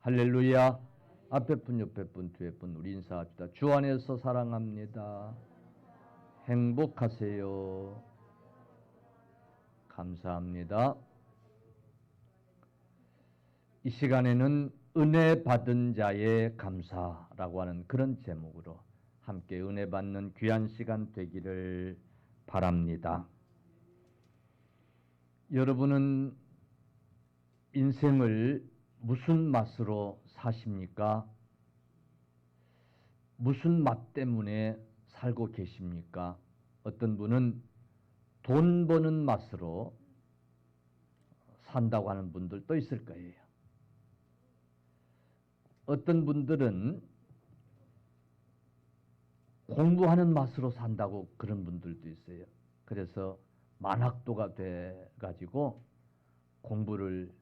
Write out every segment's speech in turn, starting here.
할렐루야. 앞에 분, 옆에 분, 뒤에 분 우리 인사합시다. 주 안에서 사랑합니다. 행복하세요. 감사합니다. 이 시간에는 은혜 받은 자의 감사라고 하는 그런 제목으로 함께 은혜 받는 귀한 시간 되기를 바랍니다. 여러분은 인생을 무슨 맛으로 사십니까? 무슨 맛 때문에 살고 계십니까? 어떤 분은 돈 버는 맛으로 산다고 하는 분들도 있을 거예요. 어떤 분들은 공부하는 맛으로 산다고 그런 분들도 있어요. 그래서 만학도가 돼가지고 공부를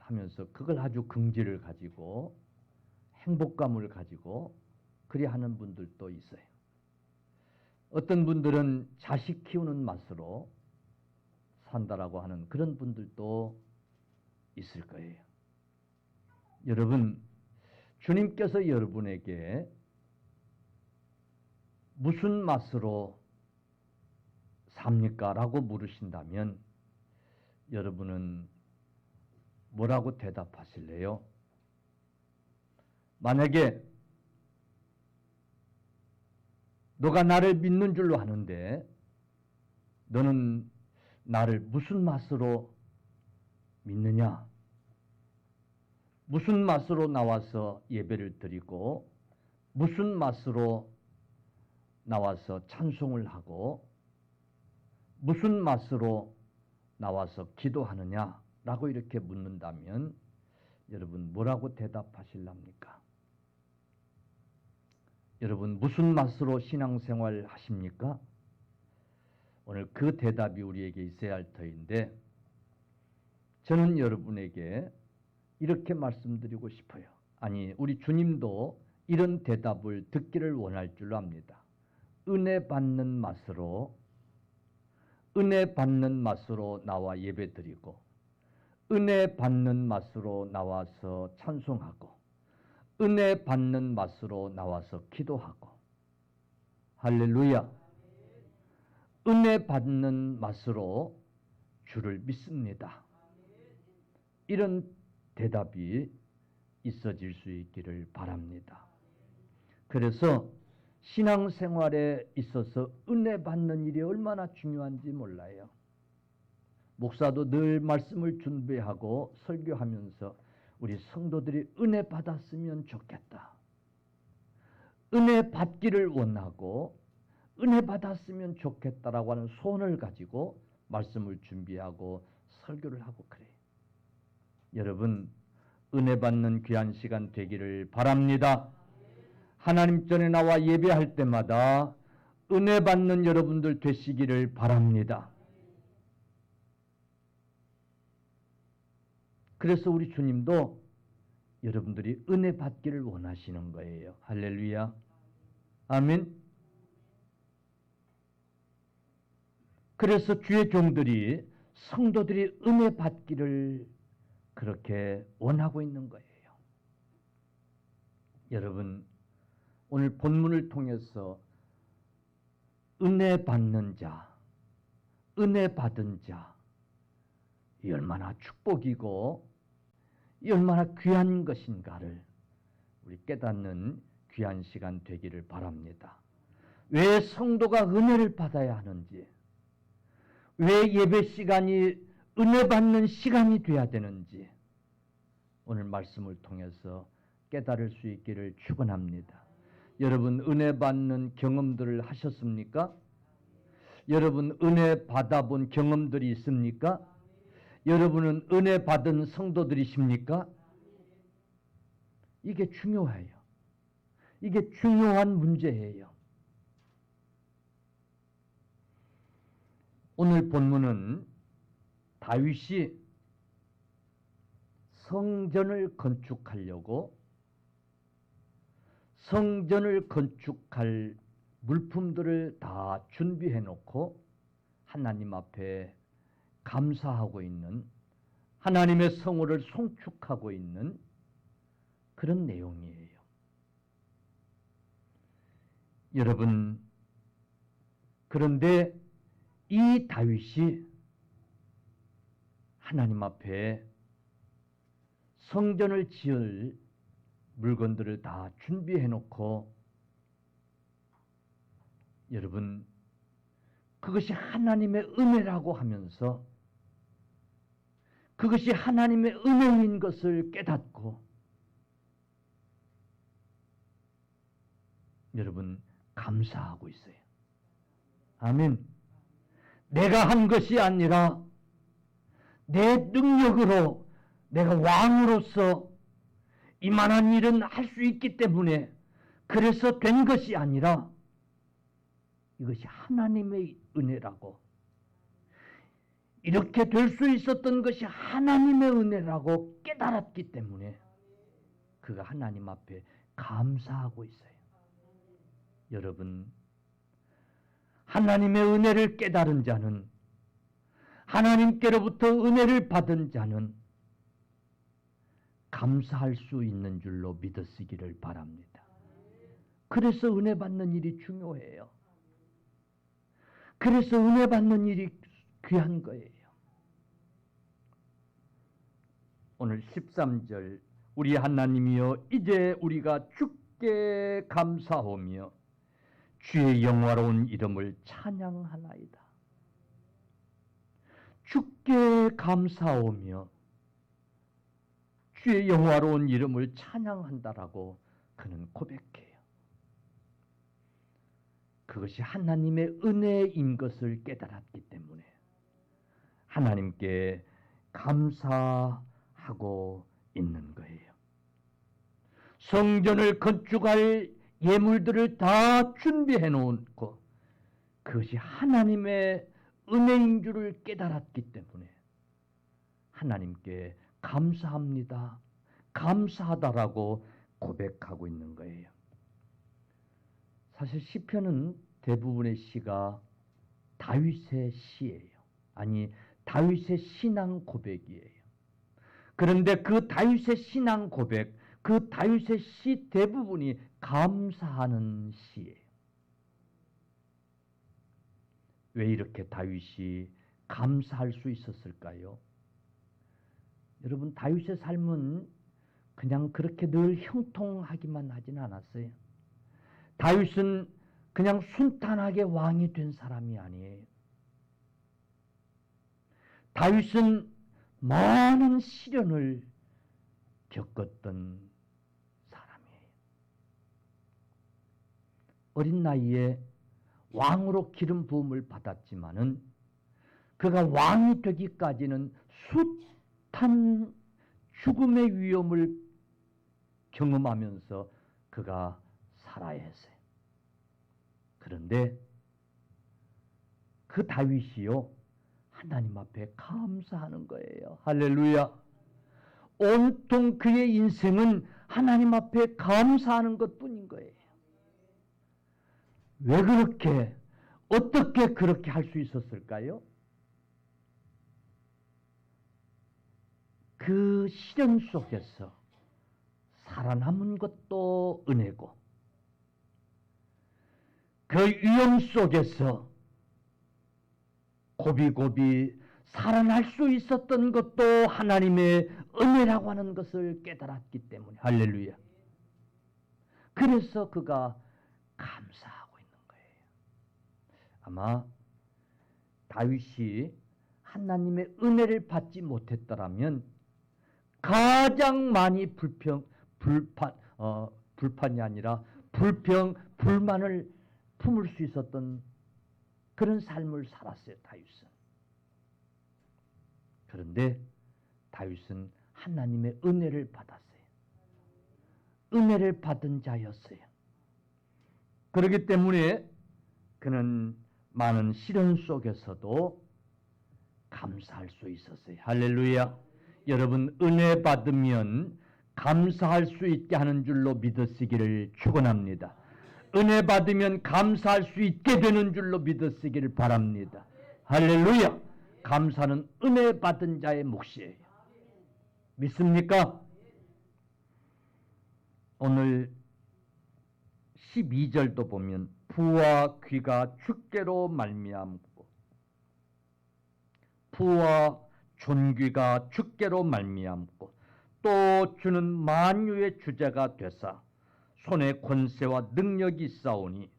하면서 그걸 아주 긍지를 가지고 행복감을 가지고 그리 하는 분들도 있어요. 어떤 분들은 자식 키우는 맛으로 산다라고 하는 그런 분들도 있을 거예요. 여러분, 주님께서 여러분에게 무슨 맛으로 삽니까? 라고 물으신다면 여러분은 뭐라고 대답하실래요? 만약에 너가 나를 믿는 줄로 아는데 너는 나를 무슨 맛으로 믿느냐? 무슨 맛으로 나와서 예배를 드리고 무슨 맛으로 나와서 찬송을 하고 무슨 맛으로 나와서 기도하느냐? 라고 이렇게 묻는다면 여러분 뭐라고 대답하실랍니까? 여러분 무슨 맛으로 신앙생활 하십니까? 오늘 그 대답이 우리에게 있어야 할 터인데 저는 여러분에게 이렇게 말씀드리고 싶어요. 아니 우리 주님도 이런 대답을 듣기를 원할 줄로 압니다. 은혜 받는 맛으로 나와 예배드리고 은혜 받는 맛으로 나와서 찬송하고 은혜 받는 맛으로 나와서 기도하고 할렐루야. 은혜 받는 맛으로 주를 믿습니다. 이런 대답이 있어질 수 있기를 바랍니다. 그래서 신앙생활에 있어서 은혜 받는 일이 얼마나 중요한지 몰라요. 목사도 늘 말씀을 준비하고 설교하면서 우리 성도들이 은혜 받았으면 좋겠다. 은혜 받기를 원하고 은혜 받았으면 좋겠다라고 하는 소원을 가지고 말씀을 준비하고 설교를 하고 그래요. 여러분 은혜 받는 귀한 시간 되기를 바랍니다. 하나님 전에 나와 예배할 때마다 은혜 받는 여러분들 되시기를 바랍니다. 그래서 우리 주님도 여러분들이 은혜 받기를 원하시는 거예요. 할렐루야. 아멘. 그래서 주의 종들이 성도들이 은혜 받기를 그렇게 원하고 있는 거예요. 여러분 오늘 본문을 통해서 은혜 받는 자, 은혜 받은 자 이 얼마나 축복이고 이 얼마나 귀한 것인가를 우리 깨닫는 귀한 시간 되기를 바랍니다. 왜 성도가 은혜를 받아야 하는지, 왜 예배 시간이 은혜 받는 시간이 돼야 되는지 오늘 말씀을 통해서 깨달을 수 있기를 축원합니다. 여러분 은혜 받는 경험들을 하셨습니까? 여러분 은혜 받아본 경험들이 있습니까? 여러분은 은혜 받은 성도들이십니까? 이게 중요해요. 이게 중요한 문제예요. 오늘 본문은 다윗이 성전을 건축하려고 성전을 건축할 물품들을 다 준비해 놓고 하나님 앞에 감사하고 있는 하나님의 성호를 송축하고 있는 그런 내용이에요. 여러분, 그런데 이 다윗이 하나님 앞에 성전을 지을 물건들을 다 준비해 놓고, 여러분, 그것이 하나님의 은혜라고 하면서 그것이 하나님의 은혜인 것을 깨닫고, 여러분, 감사하고 있어요. 아멘. 내가 한 것이 아니라 내 능력으로 내가 왕으로서 이만한 일은 할 수 있기 때문에 그래서 된 것이 아니라 이것이 하나님의 은혜라고, 이렇게 될 수 있었던 것이 하나님의 은혜라고 깨달았기 때문에 그가 하나님 앞에 감사하고 있어요. 여러분, 하나님의 은혜를 깨달은 자는, 하나님께로부터 은혜를 받은 자는 감사할 수 있는 줄로 믿으시기를 바랍니다. 그래서 은혜 받는 일이 중요해요. 그래서 은혜 받는 일이 귀한 거예요. 오늘 13절, 우리 하나님이여 이제 우리가 주께 감사하며 주의 영화로운 이름을 찬양하나이다. 주께 감사하며 주의 영화로운 이름을 찬양한다라고 그는 고백해요. 그것이 하나님의 은혜인 것을 깨달았기 때문에 하나님께 감사하고 있는 거예요. 성전을 건축할 예물들을 다 준비해 놓고 그것이 하나님의 은혜인 줄을 깨달았기 때문에 하나님께 감사합니다, 감사하다라고 고백하고 있는 거예요. 사실 시편은 대부분의 시가 다윗의 시예요. 아니, 다윗의 신앙 고백이에요. 그런데 그 다윗의 신앙 고백, 그 다윗의 시 대부분이 감사하는 시예요. 왜 이렇게 다윗이 감사할 수 있었을까요? 여러분, 다윗의 삶은 그냥 그렇게 늘 형통하기만 하지는 않았어요. 다윗은 그냥 순탄하게 왕이 된 사람이 아니에요. 다윗은 많은 시련을 겪었던 사람이에요. 어린 나이에 왕으로 기름 부음을 받았지만은 그가 왕이 되기까지는 숱한 죽음의 위험을 경험하면서 그가 살아야 했어요. 그런데 그 다윗이요, 하나님 앞에 감사하는 거예요. 할렐루야. 온통 그의 인생은 하나님 앞에 감사하는 것뿐인 거예요. 왜 그렇게, 어떻게 그렇게 할 수 있었을까요? 그 시련 속에서 살아남은 것도 은혜고, 그 위험 속에서 고비고비 살아날 수 있었던 것도 하나님의 은혜라고 하는 것을 깨달았기 때문에, 할렐루야. 그래서 그가 감사하고 있는 거예요. 아마 다윗이 하나님의 은혜를 받지 못했더라면 가장 많이 불판이 아니라 불만을 품을 수 있었던 그런 삶을 살았어요, 다윗은. 그런데 다윗은 하나님의 은혜를 받았어요. 은혜를 받은 자였어요. 그렇기 때문에 그는 많은 시련 속에서도 감사할 수 있었어요. 할렐루야. 여러분, 은혜 받으면 감사할 수 있게 하는 줄로 믿으시기를 축원합니다. 은혜 받으면 감사할 수 있게 되는 줄로 믿으시기를 바랍니다. 할렐루야. 감사는 은혜 받은 자의 몫이에요. 믿습니까? 오늘 12절도 보면 부와 귀가 주께로 말미암고 부와 존귀가 주께로 말미암고 또 주는 만유의 주제가 되사 손에 권세와 능력이 있사오니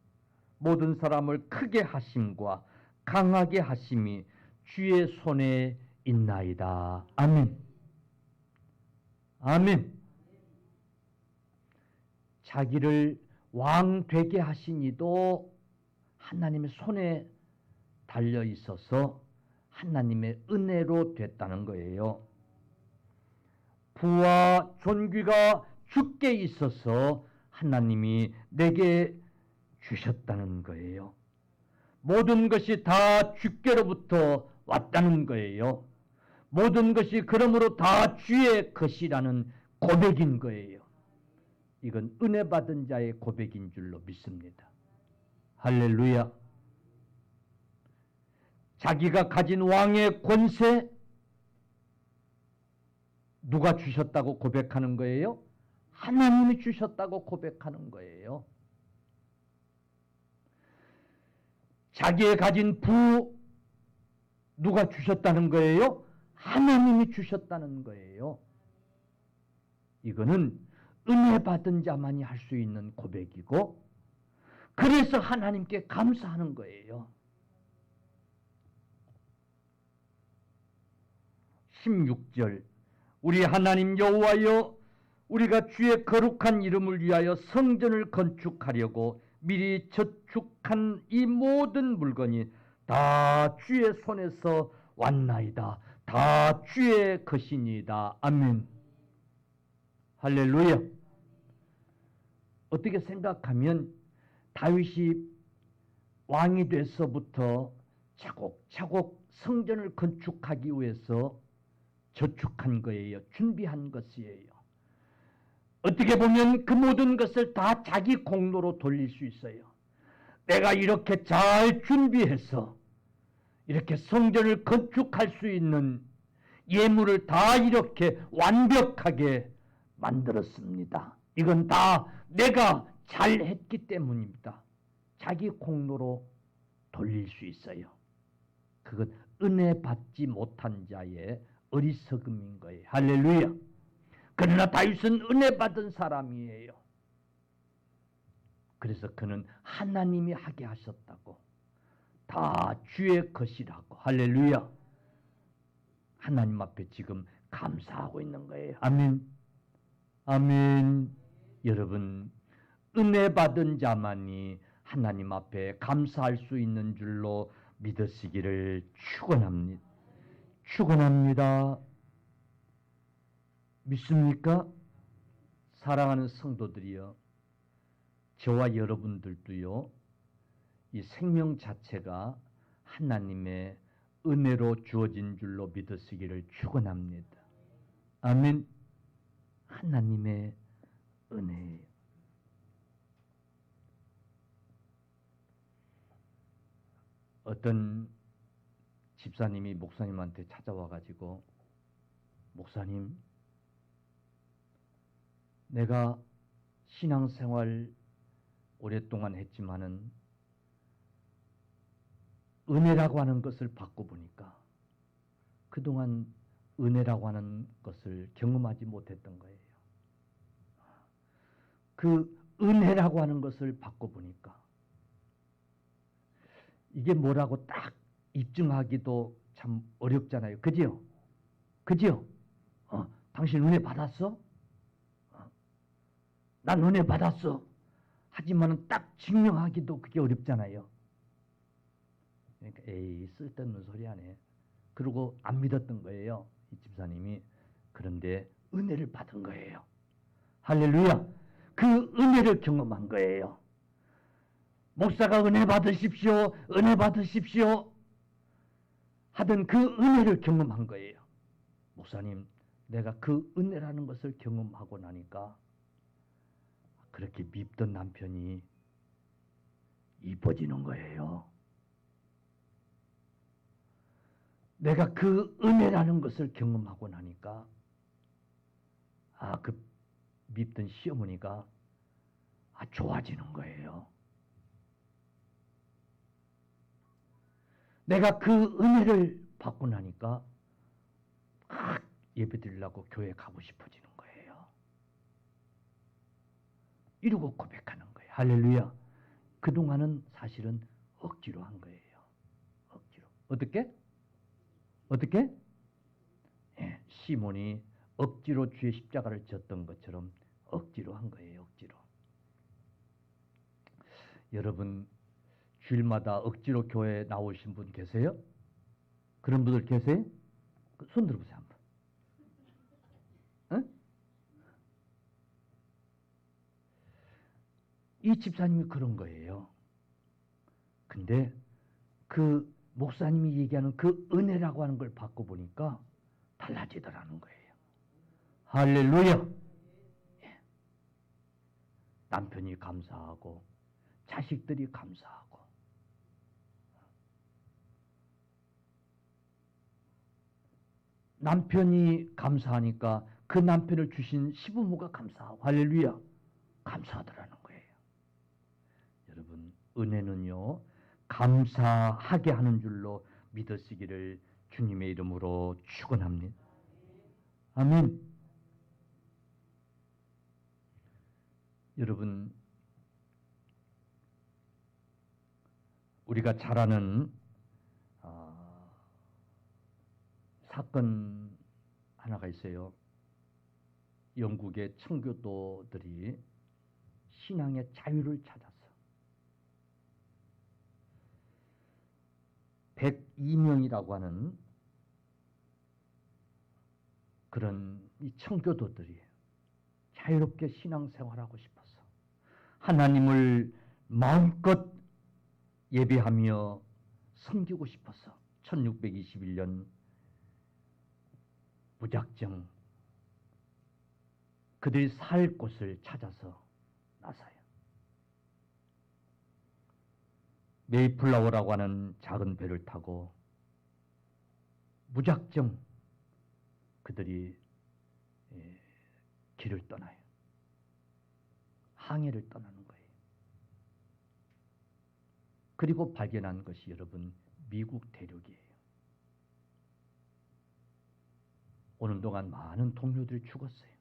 모든 사람을 크게 하심과 강하게 하심이 주의 손에 있나이다. 아멘. 아멘. 자기를 왕 되게 하신 이도 하나님의 손에 달려 있어서 하나님의 은혜로 됐다는 거예요. 부와 존귀가 주께 있어서 하나님이 내게 주셨다는 거예요. 모든 것이 다 주께로부터 왔다는 거예요. 모든 것이 그러므로 다 주의 것이라는 고백인 거예요. 이건 은혜 받은 자의 고백인 줄로 믿습니다. 할렐루야. 자기가 가진 왕의 권세 누가 주셨다고 고백하는 거예요? 하나님이 주셨다고 고백하는 거예요. 자기의 가진 부 누가 주셨다는 거예요? 하나님이 주셨다는 거예요. 이거는 은혜 받은 자만이 할 수 있는 고백이고 그래서 하나님께 감사하는 거예요. 16절 우리 하나님 여호와여 우리가 주의 거룩한 이름을 위하여 성전을 건축하려고 미리 저축한 이 모든 물건이 다 주의 손에서 왔나이다. 다 주의 것이니이다. 아멘. 할렐루야. 어떻게 생각하면 다윗이 왕이 돼서부터 차곡차곡 성전을 건축하기 위해서 저축한 거예요. 준비한 것이에요. 어떻게 보면 그 모든 것을 다 자기 공로로 돌릴 수 있어요. 내가 이렇게 잘 준비해서 이렇게 성전을 건축할 수 있는 예물을 다 이렇게 완벽하게 만들었습니다. 이건 다 내가 잘했기 때문입니다. 자기 공로로 돌릴 수 있어요. 그건 은혜 받지 못한 자의 어리석음인 거예요. 할렐루야. 그러나 다윗은 은혜 받은 사람이에요. 그래서 그는 하나님이 하게 하셨다고 다 주의 것이라고 할렐루야. 하나님 앞에 지금 감사하고 있는 거예요. 아멘. 아멘. 여러분 은혜 받은 자만이 하나님 앞에 감사할 수 있는 줄로 믿으시기를 축원합니다. 축원합니다. 믿습니까? 사랑하는 성도들이여, 저와 여러분들도요, 이 생명 자체가 하나님의 은혜로 주어진 줄로 믿으시기를 축원합니다. 아멘. 하나님의 은혜예요. 어떤 집사님이 목사님한테 찾아와 가지고 목사님, 내가 신앙생활 오랫동안 했지만은 은혜라고 하는 것을 받고 보니까 그동안 은혜라고 하는 것을 경험하지 못했던 거예요. 그 은혜라고 하는 것을 받고 보니까 이게 뭐라고 딱 입증하기도 참 어렵잖아요. 그지요? 그지요? 당신 은혜 받았어? 난 은혜 받았어. 하지만 딱 증명하기도 그게 어렵잖아요. 그러니까 에이 쓸데없는 소리 하네. 그러고 안 믿었던 거예요. 이 집사님이. 그런데 은혜를 받은 거예요. 할렐루야. 그 은혜를 경험한 거예요. 목사가 은혜 받으십시오. 은혜 받으십시오. 하던 그 은혜를 경험한 거예요. 목사님, 내가 그 은혜라는 것을 경험하고 나니까 그렇게 밉던 남편이 이뻐지는 거예요. 내가 그 은혜라는 것을 경험하고 나니까 그 밉던 시어머니가 좋아지는 거예요. 내가 그 은혜를 받고 나니까 막 예배 드리려고 교회 가고 싶어지는 거예요. 이러고 고백하는 거예요. 할렐루야. 그동안은 사실은 억지로 한 거예요. 억지로. 어떻게? 예, 시몬이 억지로 주의 십자가를 졌던 것처럼 억지로 한 거예요. 억지로. 여러분 주일마다 억지로 교회에 나오신 분 계세요? 그런 분들 계세요? 손 들어보세요 한번. 어? 이 집사님이 그런 거예요. 근데 그 목사님이 얘기하는 그 은혜라고 하는 걸 받고 보니까 달라지더라는 거예요. 할렐루야. 예. 남편이 감사하고 자식들이 감사하고 남편이 감사하니까 그 남편을 주신 시부모가 감사하고 할렐루야 감사하더라는 거예요. 여러분 은혜는요 감사하게 하는 줄로 믿으시기를 주님의 이름으로 축원합니다. 아멘. 여러분 우리가 잘 아는 사건 하나가 있어요. 영국의 청교도들이 신앙의 자유를 찾아서 102명이라고 하는 그런 이 청교도들이 자유롭게 신앙생활하고 싶어서 하나님을 마음껏 예배하며 섬기고 싶어서 1621년 무작정 그들이 살 곳을 찾아서 나서요. 메이플라워라고 하는 작은 배를 타고 무작정 그들이 길을 떠나요. 항해를 떠나는 거예요. 그리고 발견한 것이 여러분 미국 대륙이에요. 오는 동안 많은 동료들이 죽었어요.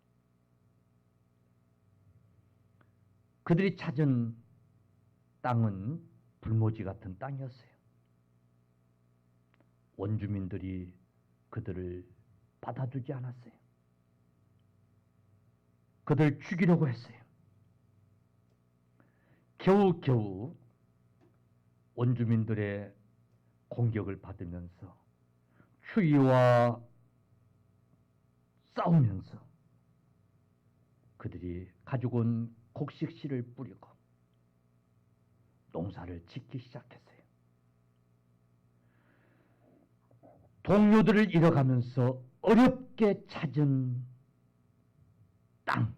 그들이 찾은 땅은 불모지 같은 땅이었어요. 원주민들이 그들을 받아주지 않았어요. 그들을 죽이려고 했어요. 겨우겨우 원주민들의 공격을 받으면서 추위와 싸우면서 그들이 가지고 온 곡식씨를 뿌리고 농사를 짓기 시작했어요. 동료들을 잃어가면서 어렵게 찾은 땅.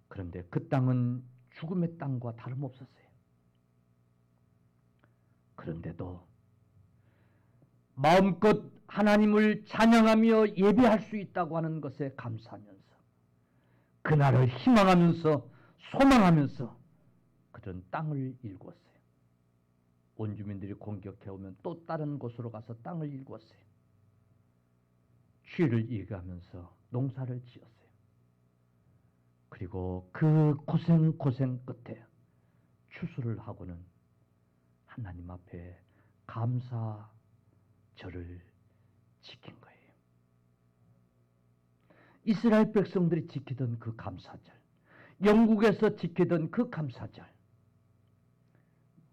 그런데 그 땅은 죽음의 땅과 다름없었어요. 그런데도 마음껏 하나님을 찬양하며 예배할 수 있다고 하는 것에 감사하면서 그날을 희망하면서 소망하면서 그런 땅을 일구었어요. 원주민들이 공격해오면 또 다른 곳으로 가서 땅을 일구었어요. 추위를 이겨가면서 농사를 지었어요. 그리고 그 고생 끝에 추수를 하고는 하나님 앞에 감사절을 지킨 거예요. 이스라엘 백성들이 지키던 그 감사절, 영국에서 지키던 그 감사절,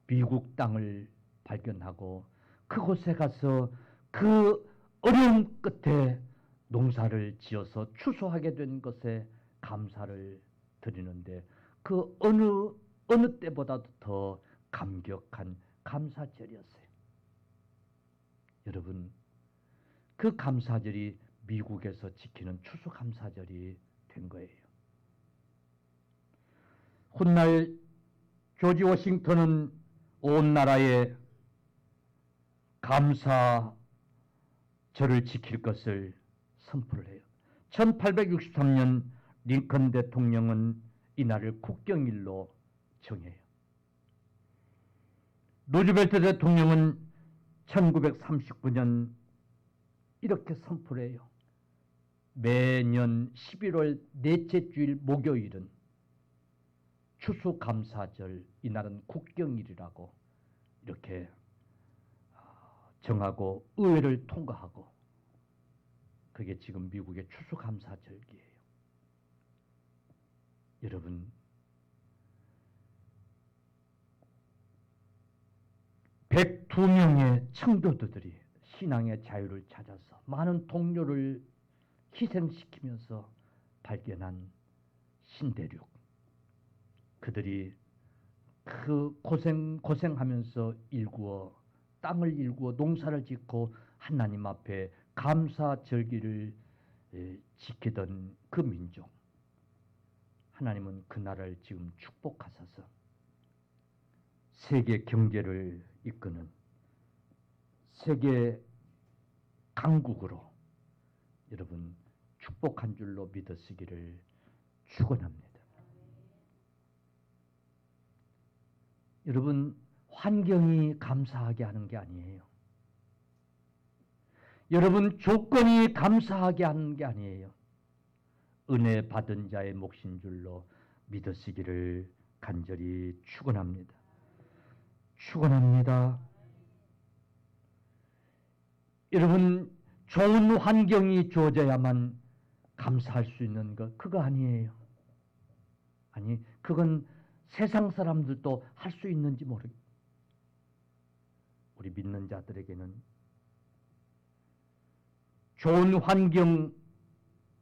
미국 땅을 발견하고 그곳에 가서 그 어려운 끝에 농사를 지어서 추수하게 된 것에 감사를 드리는데 그 어느 때보다도 더 감격한 감사절이었어요. 여러분 그 감사절이 미국에서 지키는 추수감사절이 된 거예요. 훗날 조지 워싱턴은 온 나라에 감사절을 지킬 것을 선포를 해요. 1863년 링컨 대통령은 이날을 국경일로 정해요. 루즈벨트 대통령은 1939년 이렇게 선포를 해요. 매년 11월 넷째 주일 목요일은 추수감사절, 이날은 국경일이라고 이렇게 정하고 의회를 통과하고, 그게 지금 미국의 추수감사절기예요. 여러분, 102명의 청교도들이 신앙의 자유를 찾아서 많은 동료를 희생시키면서 발견한 신대륙, 그들이 그 고생하면서 땅을 일구어 농사를 짓고 하나님 앞에 감사절기를 지키던 그 민족, 하나님은 그 나라를 지금 축복하셔서 세계 경제를 이끄는 세계 강국으로 여러분 축복한 줄로 믿으시기를 축원합니다. 여러분, 환경이 감사하게 하는 게 아니에요. 여러분, 조건이 감사하게 하는 게 아니에요. 은혜 받은 자의 몫인 줄로 믿으시기를 간절히 축원합니다. 축원합니다. 여러분, 좋은 환경이 주어져야만 감사할 수 있는 것, 그거 아니에요. 아니, 그건 세상 사람들도 할 수 있는지 모르겠어요. 우리 믿는 자들에게는 좋은 환경,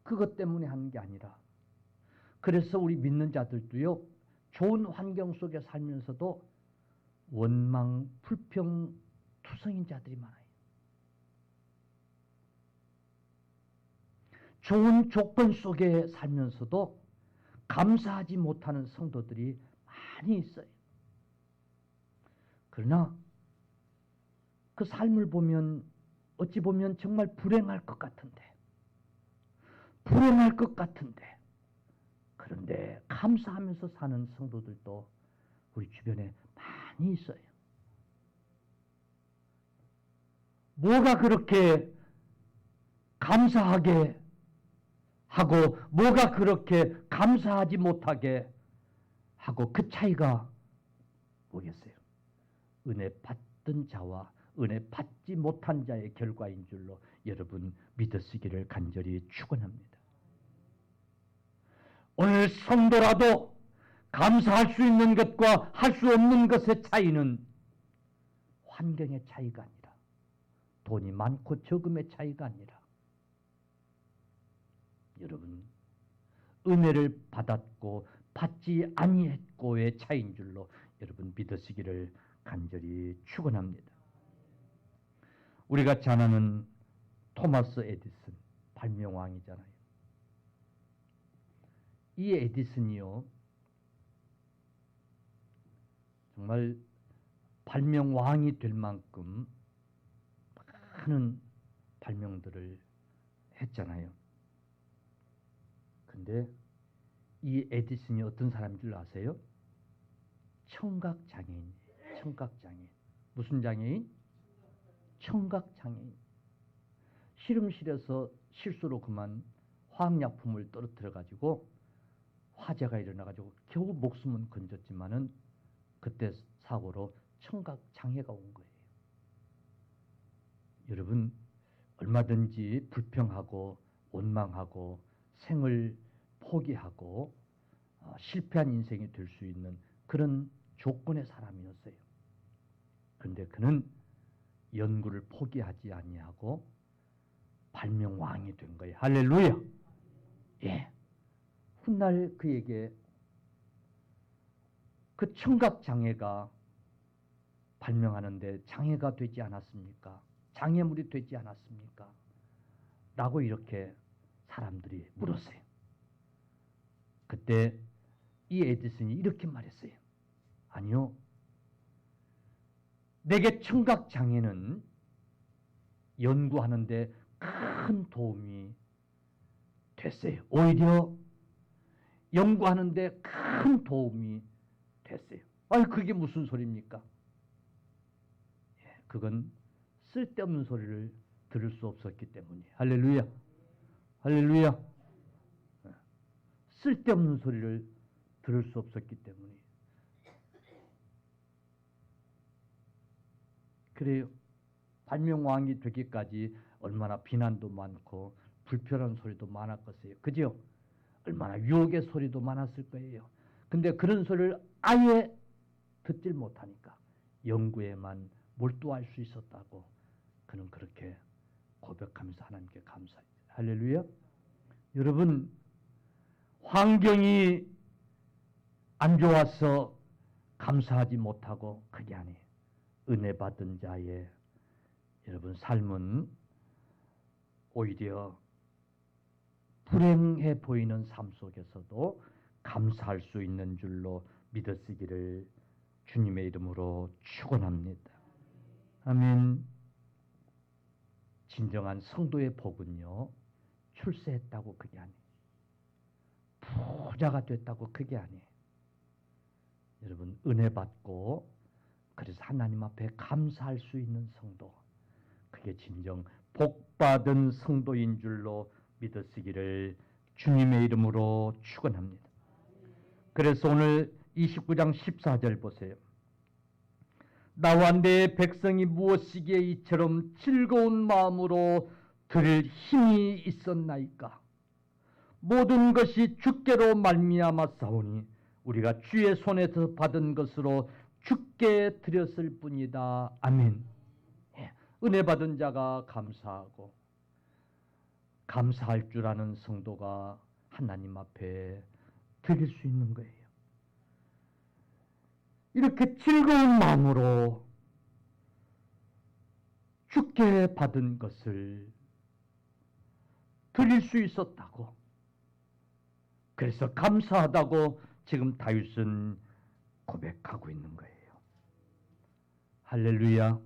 그것 때문에 하는 게 아니라, 그래서 우리 믿는 자들도요, 좋은 환경 속에 살면서도 원망, 불평, 투성인 자들이 많아요. 좋은 조건 속에 살면서도 감사하지 못하는 성도들이 많이 있어요. 그러나 그 삶을 보면 어찌 보면 정말 불행할 것 같은데, 그런데 감사하면서 사는 성도들도 우리 주변에 많이 있어요. 뭐가 그렇게 감사하게 하고 뭐가 그렇게 감사하지 못하게 하고, 그 차이가 뭐겠어요? 은혜 받던 자와 은혜 받지 못한 자의 결과인 줄로 여러분 믿으시기를 간절히 축원합니다. 오늘 성도라도 감사할 수 있는 것과 할 수 없는 것의 차이는 환경의 차이가 아니라, 돈이 많고 적음의 차이가 아니라, 여러분 은혜를 받았고 받지 아니했고의 차이인 줄로 여러분 믿으시기를 간절히 축원합니다. 우리가 잘 아는 토마스 에디슨, 발명왕이잖아요. 이 에디슨이요, 정말 발명왕이 될 만큼 많은 발명들을 했잖아요. 근데 이 에디슨이 어떤 사람인 줄 아세요? 청각장애인. 청각장애인. 무슨 장애인? 청각장애인. 실험실에서 실수로 그만 화학약품을 떨어뜨려 가지고 화재가 일어나 가지고 겨우 목숨은 건졌지만은 그때 사고로 청각장애가 온 거예요. 여러분, 얼마든지 불평하고 원망하고 생을 포기하고 실패한 인생이 될 수 있는 그런 조건의 사람이었어요. 그런데 그는 연구를 포기하지 아니하고 발명왕이 된 거예요. 할렐루야. 예. 훗날 그에게 그 청각장애가 발명하는데 장애가 되지 않았습니까? 장애물이 되지 않았습니까? 라고 이렇게 사람들이 물었어요. 그때 이 에디슨이 이렇게 말했어요. 아니요. 내게 청각장애는 연구하는데 큰 도움이 됐어요. 오히려 연구하는데 큰 도움이 됐어요. 아니 그게 무슨 소리입니까? 그건 쓸데없는 소리를 들을 수 없었기 때문이에요. 할렐루야. 할렐루야. 쓸데없는 소리를 들을 수 없었기 때문이에요. 그래요. 발명왕이 되기까지 얼마나 비난도 많고 불편한 소리도 많았겠어요. 그죠? 얼마나 유혹의 소리도 많았을 거예요. 근데 그런 소리를 아예 듣질 못하니까 연구에만 몰두할 수 있었다고 그는 그렇게 고백하면서 하나님께 감사해요. 할렐루야. 여러분, 환경이 안 좋아서 감사하지 못하고 그게 아니에요. 은혜 받은 자의 여러분 삶은 오히려 불행해 보이는 삶 속에서도 감사할 수 있는 줄로 믿으시기를 주님의 이름으로 축원합니다. 아멘. 진정한 성도의 복은요, 출세했다고 그게 아니에요. 부자가 됐다고 그게 아니에요. 여러분, 은혜 받고 그래서 하나님 앞에 감사할 수 있는 성도, 그게 진정 복받은 성도인 줄로 믿으시기를 주님의 이름으로 축원합니다. 그래서 오늘 29장 14절 보세요. 나와 내 백성이 무엇이기에 이처럼 즐거운 마음으로 들을 힘이 있었나이까. 모든 것이 주께로 말미암아 싸우니 우리가 주의 손에서 받은 것으로 주께 드렸을 뿐이다. 아멘. 은혜 받은 자가 감사하고 감사할 줄 아는 성도가 하나님 앞에 드릴 수 있는 거예요. 이렇게 즐거운 마음으로 주께 받은 것을 드릴 수 있었다고. 그래서 감사하다고 지금 다윗은 고백하고 있는 거예요. 할렐루야.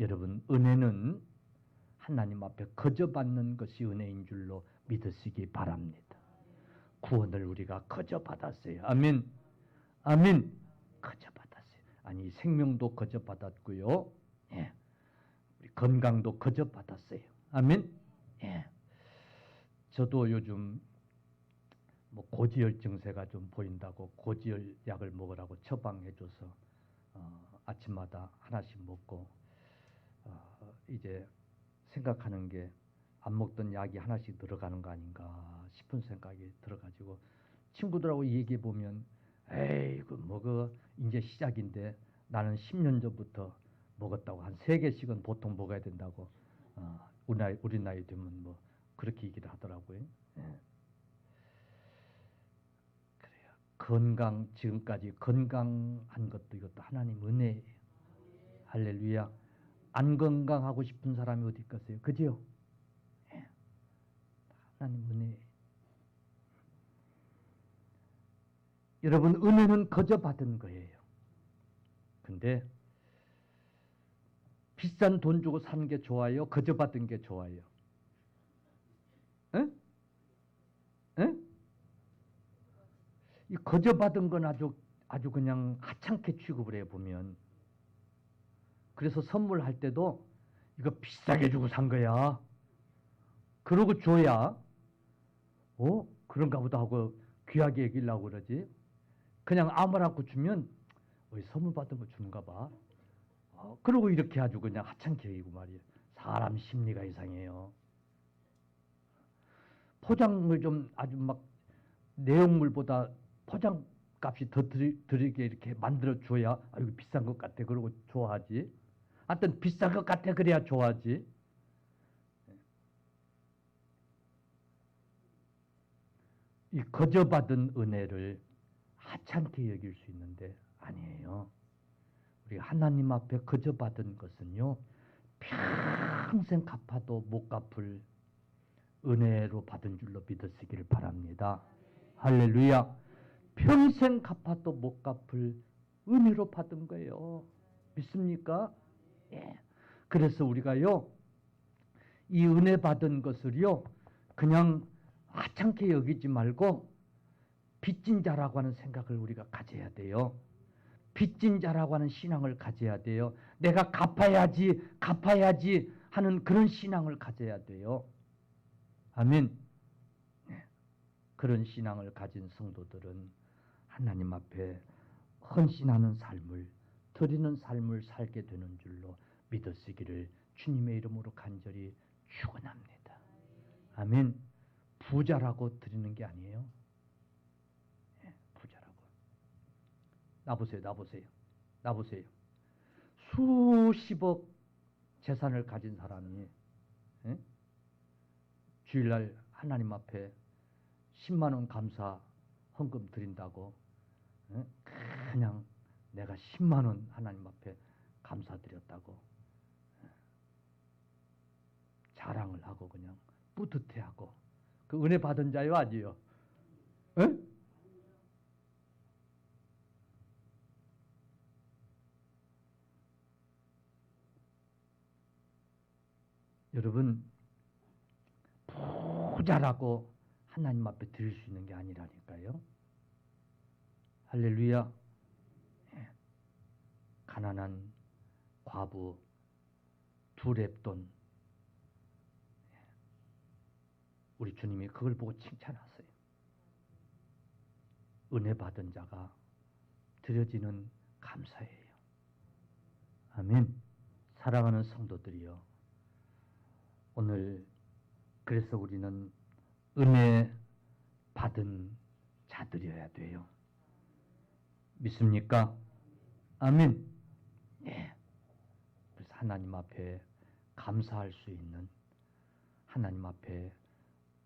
여러분, 은혜는 하나님 앞에 거저 받는 것이 은혜인 줄로 믿으시기 바랍니다. 구원을 우리가 거저 받았어요. 아멘. 아멘. 거저 받았어요. 아니, 생명도 거저 받았고요. 예. 우리 건강도 거저 받았어요. 아멘. 예. 저도 요즘 뭐 고지혈 증세가 좀 보인다고 고지혈 약을 먹으라고 처방해줘서 아침마다 하나씩 먹고 이제 생각하는 게 안 먹던 약이 하나씩 들어가는 거 아닌가 싶은 생각이 들어가지고 친구들하고 얘기해 보면 에이 그 먹어 이제 시작인데 나는 10년 전부터 먹었다고 한 3개씩은 보통 먹어야 된다고 우리 나이 되면 뭐 그렇게 얘기를 하더라고요. 예. 그래요. 건강 지금까지 건강한 것도 이것도 하나님 은혜예요. 할렐루야. 안 건강하고 싶은 사람이 어디 있겠어요? 그죠? 예. 하나님 은혜. 여러분 은혜는 거저 받은 거예요. 근데 비싼 돈 주고 산 게 좋아요? 거저 받은 게 좋아요? 에? 에? 이 거저 받은 건 아주 그냥 하찮게 취급을 해 보면. 그래서 선물할 때도 이거 비싸게 주고 산 거야. 그러고 줘야 그런가 보다 하고 귀하게 여기려고 그러지. 그냥 아무렇고 주면 선물 받은 거 주는가 봐. 그러고 이렇게 아주 그냥 하찮게 여기고 말이에요. 사람 심리가 이상해요. 포장을 좀 아주 막 내용물보다 포장값이 더 들이게 이렇게 만들어 줘야 이거 비싼 것 같아. 그러고 좋아하지. 하여튼 비싼 것 같아 그래야 좋아하지. 이 거저받은 은혜를 하찮게 여길 수 있는데 아니에요. 우리 하나님 앞에 거저받은 것은요 평생 갚아도 못 갚을 은혜로 받은 줄로 믿으시기를 바랍니다. 할렐루야. 평생 갚아도 못 갚을 은혜로 받은 거예요. 믿습니까? 예. 그래서 우리가요 이 은혜 받은 것을요 그냥 하찮게 여기지 말고 빚진 자라고 하는 생각을 우리가 가져야 돼요. 빚진 자라고 하는 신앙을 가져야 돼요. 내가 갚아야지 하는 그런 신앙을 가져야 돼요. 아멘. 네. 그런 신앙을 가진 성도들은 하나님 앞에 헌신하는 삶을, 드리는 삶을 살게 되는 줄로 믿으시기를 주님의 이름으로 간절히 축원합니다. 아멘. 부자라고 드리는 게 아니에요. 네, 부자라고. 나보세요. 수십억 재산을 가진 사람이 예? 주일날 하나님 앞에 10만 원 감사 헌금 드린다고 예? 그냥 내가 10만 원 하나님 앞에 감사드렸다고 자랑을 하고 그냥 뿌듯해하고 그 은혜 받은 자요 아니요? 예? 여러분 부자라고 하나님 앞에 드릴 수 있는 게 아니라니까요. 할렐루야. 예. 가난한 과부 두 렙돈 우리 주님이 그걸 보고 칭찬하세요. 은혜 받은 자가 드려지는 감사예요. 아멘. 사랑하는 성도들이여, 오늘 그래서 우리는 은혜 받은 자들이어야 돼요. 믿습니까? 아멘. 예. 그래서 하나님 앞에 감사할 수 있는, 하나님 앞에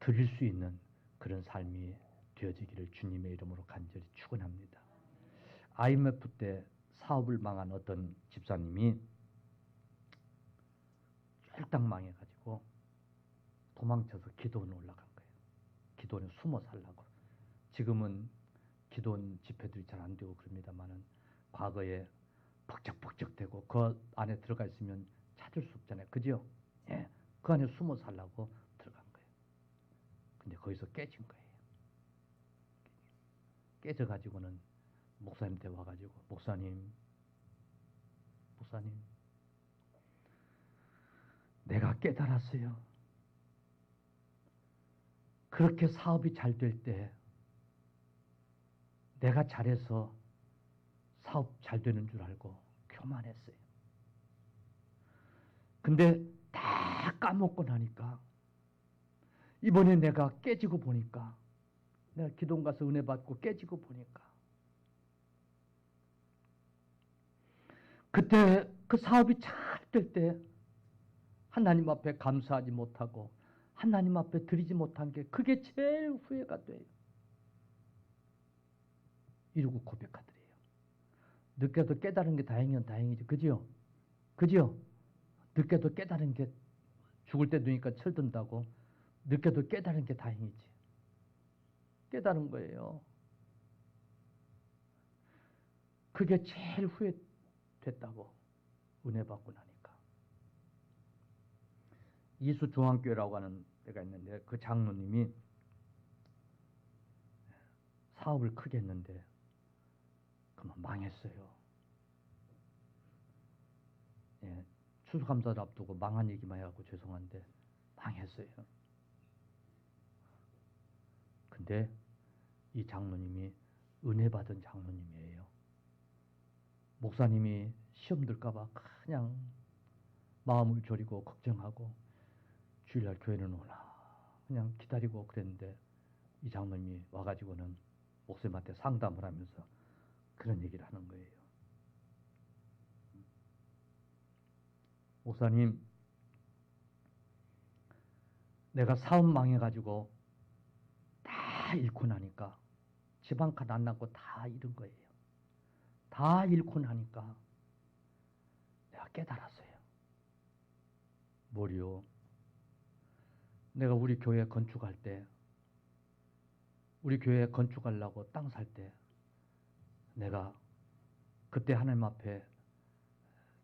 드릴 수 있는 그런 삶이 되어지기를 주님의 이름으로 간절히 축원합니다. IMF 때 사업을 망한 어떤 집사님이 쫄딱 망해가지고 도망쳐서 기도원에 올라간 거예요. 기도원에 숨어 살라고. 지금은 기도원 집회들이 잘 안 되고 그럽니다만은 과거에 벅적벅적대고 그 안에 들어가 있으면 찾을 수 없잖아요. 그죠? 예. 그 안에 숨어 살라고 들어간 거예요. 근데 거기서 깨진 거예요. 깨져가지고는 목사님한테 와가지고 목사님 내가 깨달았어요. 그렇게 사업이 잘 될 때 내가 잘해서 사업 잘 되는 줄 알고 교만했어요. 근데 다 까먹고 나니까 이번에 내가 깨지고 보니까 내가 기도원 가서 은혜 받고 깨지고 보니까 그때 그 사업이 잘 될 때 하나님 앞에 감사하지 못하고 하나님 앞에 드리지 못한 게 그게 제일 후회가 돼요. 이러고 고백하더래요. 늦게도 깨달은 게 다행이면 다행이지. 그지요? 그지요? 늦게도 깨달은 게 죽을 때 되니까 철든다고 늦게도 깨달은 게 다행이지. 깨달은 거예요. 그게 제일 후회됐다고 은혜 받고 나니까. 이수중앙교회라고 하는 데가 있는데 그 장로님이 사업을 크게 했는데 그만 망했어요. 예, 추수감사를 앞두고 망한 얘기만 해갖고 죄송한데 망했어요. 근데 이 장로님이 은혜 받은 장로님이에요. 목사님이 시험 들까봐 그냥 마음을 졸이고 걱정하고 주일날 교회는 오나 그냥 기다리고 그랬는데 이 장로님이 와가지고는 목사님한테 상담을 하면서 그런 얘기를 하는 거예요. 목사님, 내가 사업 망해가지고 다 잃고 나니까 집 한 칸 안 남고 다 잃은 거예요. 다 잃고 나니까 내가 깨달았어요. 뭐요? 내가 우리 교회 건축할 때, 우리 교회 건축하려고 땅 살 때 내가 그때 하나님 앞에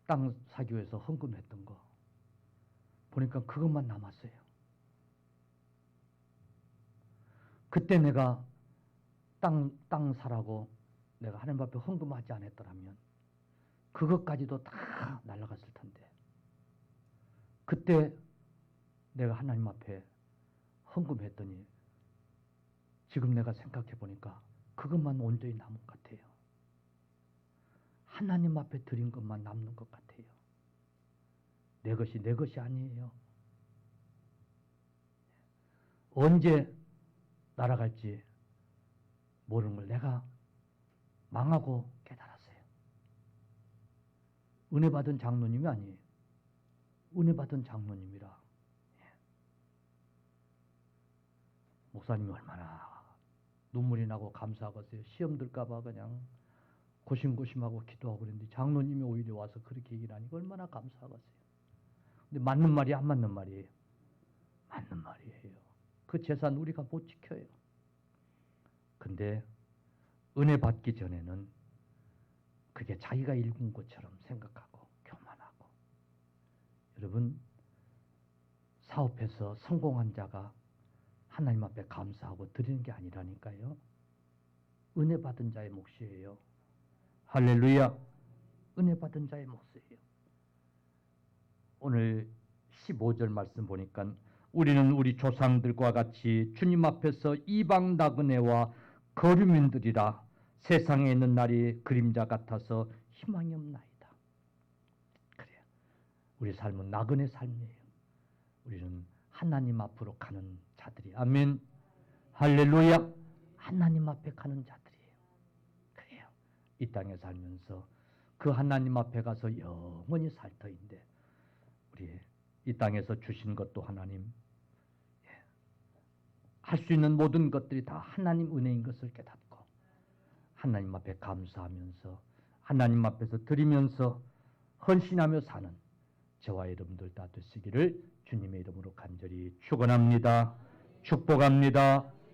땅 사기 위해서 헌금했던 거 보니까 그것만 남았어요. 그때 내가 땅 사라고 내가 하나님 앞에 헌금하지 않았더라면 그것까지도 다 날아갔을 텐데, 그때 내가 하나님 앞에 헌금했더니 지금 내가 생각해 보니까 그것만 온전히 남은 것 같아요. 하나님 앞에 드린 것만 남는 것 같아요. 내 것이 내 것이 아니에요. 언제 날아갈지 모르는 걸 내가 망하고 깨달았어요. 은혜 받은 장로님이 아니에요. 은혜 받은 장로님이라. 목사님이 얼마나 눈물이 나고 감사하겠어요. 시험 들까봐 그냥 고심고심하고 기도하고 그랬는데 장로님이 오히려 와서 그렇게 얘기를 하니까 얼마나 감사하겠어요. 근데 맞는 말이 안 맞는 말이에요. 맞는 말이에요. 그 재산 우리가 못 지켜요. 근데 은혜 받기 전에는 그게 자기가 읽은 것처럼 생각하고 교만하고. 여러분, 사업해서 성공한 자가 하나님 앞에 감사하고 드리는 게 아니라니까요. 은혜 받은 자의 몫이에요. 할렐루야. 은혜 받은 자의 몫이에요. 오늘 15절 말씀 보니까 우리는 우리 조상들과 같이 주님 앞에서 이방 나그네와 거류민들이라. 세상에 있는 날이 그림자 같아서 희망이 없나이다. 그래요. 우리 삶은 나그네 삶이에요. 우리는 하나님 앞으로 가는 자들이. 아멘. 할렐루야. 하나님 앞에 가는 자들이에요. 그래요. 이 땅에 살면서 그 하나님 앞에 가서 영원히 살 터인데, 우리 이 땅에서 주신 것도 하나님, 할 수 있는 모든 것들이 다 하나님 은혜인 것을 깨닫고 하나님 앞에 감사하면서 하나님 앞에서 드리면서 헌신하며 사는 저와 여러분들 다 되시기를 주님의 이름으로 간절히 축원합니다. 축복합니다.